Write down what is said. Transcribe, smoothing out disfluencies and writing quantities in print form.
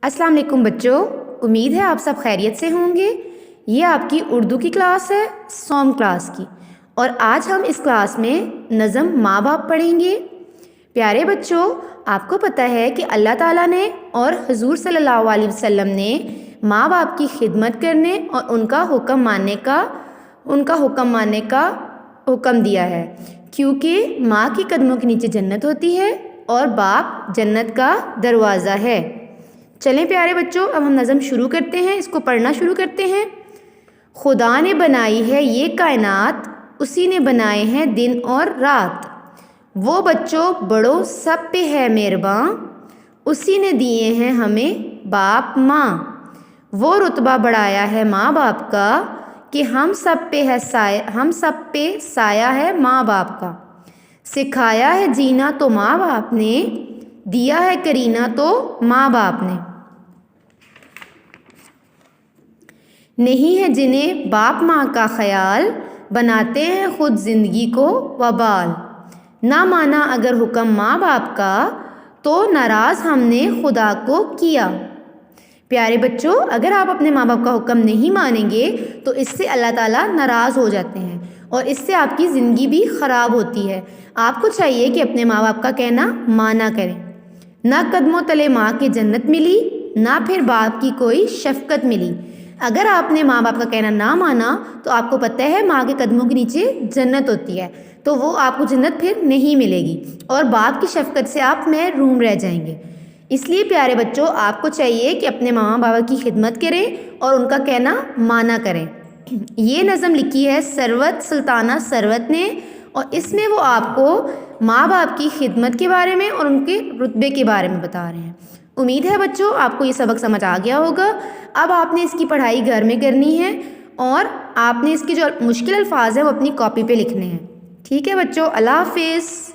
अस्सलाम वालेकुम बच्चों, उम्मीद है आप सब खैरियत से होंगे। ये आपकी उर्दू की क्लास है, सॉम क्लास की। और आज हम इस क्लास में नज़म माँ बाप पढ़ेंगे। प्यारे बच्चों, आपको पता है कि अल्लाह ताला ने और हुजूर सल्लल्लाहु अलैहि वसल्लम ने माँ बाप की खिदमत करने और उनका हुक्म मानने का हुक्म दिया है, क्योंकि माँ के कदमों के नीचे जन्नत होती है और बाप जन्नत का दरवाज़ा है। चलें प्यारे बच्चों, अब हम नज़म शुरू करते हैं, इसको पढ़ना शुरू करते हैं। खुदा ने बनाई है ये कायनात, उसी ने बनाए हैं दिन और रात। वो बच्चों बड़ों सब पे है मेहरबां, उसी ने दिए हैं हमें बाप माँ। वो रुतबा बढ़ाया है माँ बाप का कि हम सब पे साया है माँ बाप का। सिखाया है जीना तो माँ बाप ने, दिया है करीना तो माँ बाप ने। नहीं है जिन्हें बाप माँ का ख्याल, बनाते हैं खुद ज़िंदगी को वबाल। ना माना अगर हुक्म माँ बाप का, तो नाराज़ हमने खुदा को किया। प्यारे बच्चों, अगर आप अपने माँ बाप का हुक्म नहीं मानेंगे तो इससे अल्लाह ताला नाराज़ हो जाते हैं और इससे आपकी ज़िंदगी भी ख़राब होती है। आपको चाहिए कि अपने माँ बाप का कहना माना करें। ना कदमों तले माँ की जन्नत मिली, ना फिर बाप की कोई शफ़क़त मिली। अगर आपने माँ बाप का कहना ना माना तो आपको पता है माँ के कदमों के नीचे जन्नत होती है, तो वो आपको जन्नत फिर नहीं मिलेगी और बाप की शफ़क़त से आप महरूम रह जाएंगे। इसलिए प्यारे बच्चों, आपको चाहिए कि अपने माँ बाबा की खिदमत करें और उनका कहना माना करें। ये नज़म लिखी है सरवत सुल्ताना सरवत ने और इसमें वो आपको माँ बाप की खिदमत के बारे में और उनके रुतबे के बारे में बता रहे हैं। उम्मीद है बच्चों आपको ये सबक समझ आ गया होगा। अब आपने इसकी पढ़ाई घर में करनी है और आपने इसके जो मुश्किल अल्फाज हैं वो अपनी कॉपी पे लिखने हैं। ठीक है बच्चों, अल्लाह हाफिज़।